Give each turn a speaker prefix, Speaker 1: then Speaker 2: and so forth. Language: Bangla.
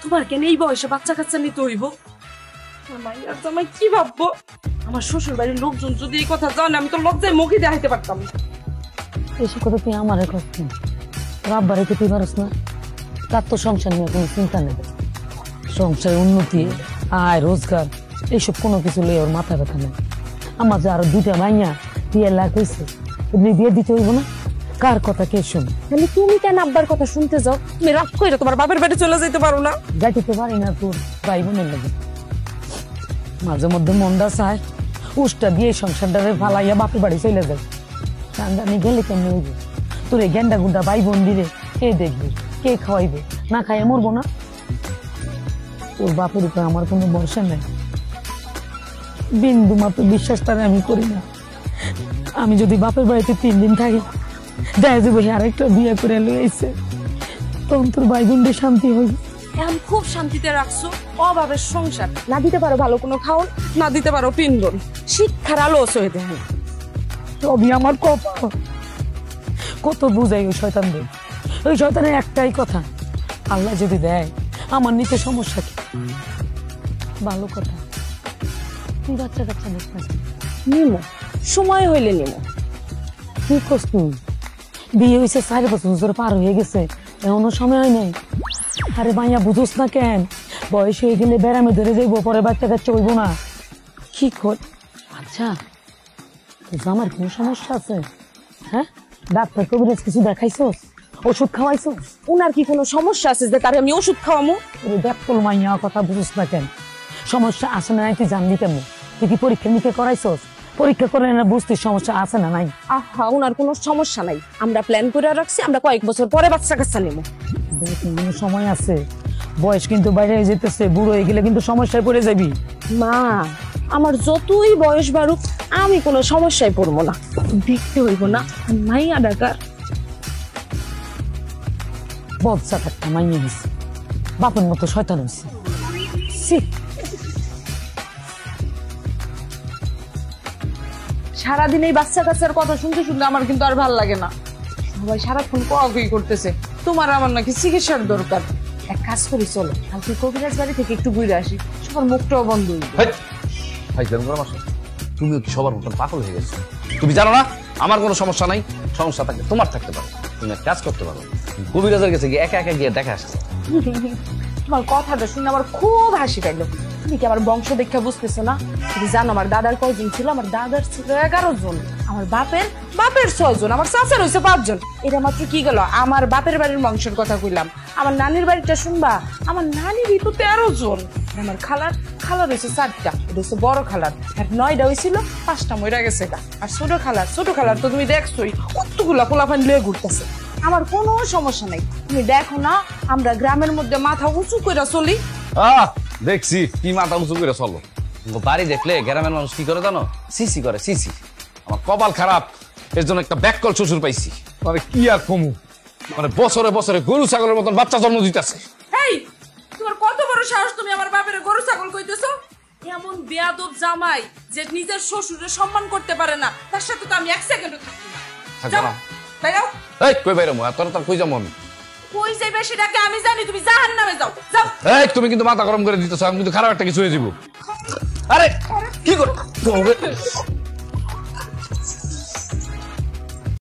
Speaker 1: তোমার কেন এই বয়সে বাচ্চা কাচ্চা নিতে হইব? মাইয়ার জামাই কি ভাববো? আমার শ্বশুর বাড়ির লোকজন যদি এই কথা জানে, আমি তো লজ্জায় মুখে দেখাইতে পারতাম না।
Speaker 2: এসব কথা তুই আমার কষ্ট রাব্বারে কে তুই পারস না? তার তো সংসার নিয়ে কোনো চিন্তা নেই। সংসার উন্নতি, আয় রোজগার এইসব কোনো কিছু লই ওর মাথা ব্যথা নেই। আমার যে আরো দুইটা মাইয়া বিয়ে লাখ হয়েছে, এমনি বিয়ে দিতে হইব না? কার কথা কে শুন?
Speaker 1: তাহলে তুমি কেন আব্বার কথা শুনতে যাও? তুমি রাগ করে তোমার বাপের বাড়ি চলে যেতে পারো না?
Speaker 2: যাইতে পারি না তোর ভাই বোনের লাগে। মাঝে মধ্যে মনটা চায় উষ্টা দিয়ে সংসারটারে ফালাইয়া বাপের বাড়ি চলে যায়। চান্দানি গেলে কেমনি হইব? তোর এই গেন্ডা গুন্ডা ভাই বোন দিলে কে দেখবে, কে খাওয়াইবে? না খাইয়ে মরবো না? তোর বাপের উপর আমার কোনো ভরসা নেই, বিন্দু মাত্র বিশ্বাসটারে আমি করি না। আমি যদি বাপের বাড়িতে 3 দিন থাকি, দেখা যাবে আরেকটা বিয়ে করে লইছে, তখন তোর ভাই বোনদের শান্তি হইবে।
Speaker 1: এখন খুব শান্তিতে রাখছো অভাবের সংসার, না দিতে পারো ভালো কোনো খাওন, না দিতে পারো পিন্দন, শিক্ষার আলো হয়ে দেয়।
Speaker 2: তবে আমার কত বুঝাই ওই শয়তানদের। ওই শয়তানের একটাই কথা, আল্লাহ যদি দেয় আমার নিতে সমস্যা কি? ভালো কথা, তুই বাচ্চা কাচ্চা নিস না?
Speaker 1: নিমো, সময় হইলে নিমো।
Speaker 2: কি করছ তুই? বিয়ে হয়েছে 4 বছর পার হয়ে গেছে, এখনো সময় হয় নাই। আরে মাইয়া বুঝোস না কেন? বয়স হয়ে গেলে বেড়ামে ধরে যাইব, পরে বাচ্চা কাচ্চা হইব না। কি কর? আচ্ছা আমার কোনো সমস্যা আছে? হ্যাঁ, ডাক্তার কবিরাজ কিছু দেখাইছস? ওষুধ খাওয়াইছস?
Speaker 1: ওনার কি কোনো সমস্যা আছে যে তারে আমি ওষুধ খাওয়ামো?
Speaker 2: দেখল মাইয়া কথা বুঝোস না কেন? সমস্যা আছে না নাই তুই জানলি কেমন? তুই কি পরীক্ষা নিরীক্ষা করাইছস? পরীক্ষা করে না বুঝতিস সমস্যা আছে না নাই?
Speaker 1: আহা, ওনার কোনো সমস্যা নাই, আমরা প্ল্যান করে রাখছি, আমরা কয়েক বছর পরে বাচ্চা কাচ্চা নেবো।
Speaker 2: দেখ সময় আছে, বয়স কিন্তু বাইরে যেতেছে, বুড়ো হয়ে গেলে কিন্তু সমস্যায় পড়ে যাবি।
Speaker 1: মা, আমার যতই বয়স বাড়ুক আমি কোনো সমস্যায় পড়বো না, দেখতে হইব না মাইয়া ডাকার।
Speaker 2: বদসা একটা মাইয়া হয়েছে, বাপের মতো শয়তান হয়েছে।
Speaker 1: সারাদিন এই বাচ্চা কাচ্চার কথা শুনতে শুনতে আমার কিন্তু আর ভাল লাগে না। সবাই সারাক্ষণ কোয়াকুই করতেছে, তোমার আমার নাকি চিকিৎসার দরকার। এক কাজ করি, চলো কালকে কবিরাজ বাড়ি থেকে একটু ঘুরে আসি, সবার মুখটাও বন্ধ হইবে।
Speaker 3: তুমিও কি সবার মতন পাগল হয়ে গেছো? তুমি জানো না আমার কোনো সমস্যা নাই? সমস্যা থাকলে তোমার থাকতে পারো। তুমি এক কাজ করতে পারো, কবিরাজের কাছে গিয়ে একা একা গিয়ে দেখা আসছে।
Speaker 1: তোমার কথাটা শুনে আমার খুব হাসি পাইলো। তুমি কি আমার বংশ দেখা বুঝতেছো না? তুমি জানো আমার দাদার কয়জন ছিল? আমার দাদার ছিল 11 জন, আমার বাপের 6 জন, আমার চাচার হয়েছে 5 জন। এটা মাত্র কি গেল? আমার বাপের বাড়ির বংশের কথা কইলাম। আমার নানির বাড়িটা শুনবা, আমার নানিরই তো 13 জন। আমার খালার হয়েছে 4টা, এটা হচ্ছে বড় খালার, আর 9টা হয়েছিল, 5টা মরে গেছে। আর ছোট খালার তো তুমি দেখছোই কতগুলা পোলাপান লয়ে ঘুরতেছে। আমার কোনো সমস্যা নাই, তুমি দেখো না আমরা গ্রামের মধ্যে মাথা উঁচু করে চলি।
Speaker 3: দেখছি কি মাথা উঁচু করে চলো। বাড়ি দেখলে গ্রামের মানুষ কি করে জানো? সিসি করে, সিসি। আমার কপাল খারাপ, এর জন্য একটা ব্যাককল শ্বশুর পাইছি। মানে কি আর কমু, মানে বছরে বছরে গরু ছাগলের মতন বাচ্চা জন্ম দিতেছে।
Speaker 1: এই, তোমার কত বড় সাহস, তুমি আমার বাপের গরু ছাগল কইতেছো? এমন বেয়াদব জামাই যে নিজের শ্বশুরের সম্মান করতে পারে না, তার সাথে তো আমি 1 সেকেন্ডও থাকবো না।
Speaker 3: থাকবো না?
Speaker 1: তাই যাও।
Speaker 3: এই কই বাইরে মো, তোর কই যাবো আমি?
Speaker 1: কই যাইবে সেটাকে আমি জানি, তুমি জাহান্নামে যাও। যাও।
Speaker 3: এই তুমি কিন্তু মাথা গরম করে দিতেছো, আমি কিন্তু খারাপ একটা কিছু হয়ে যাবো। আরে কি কর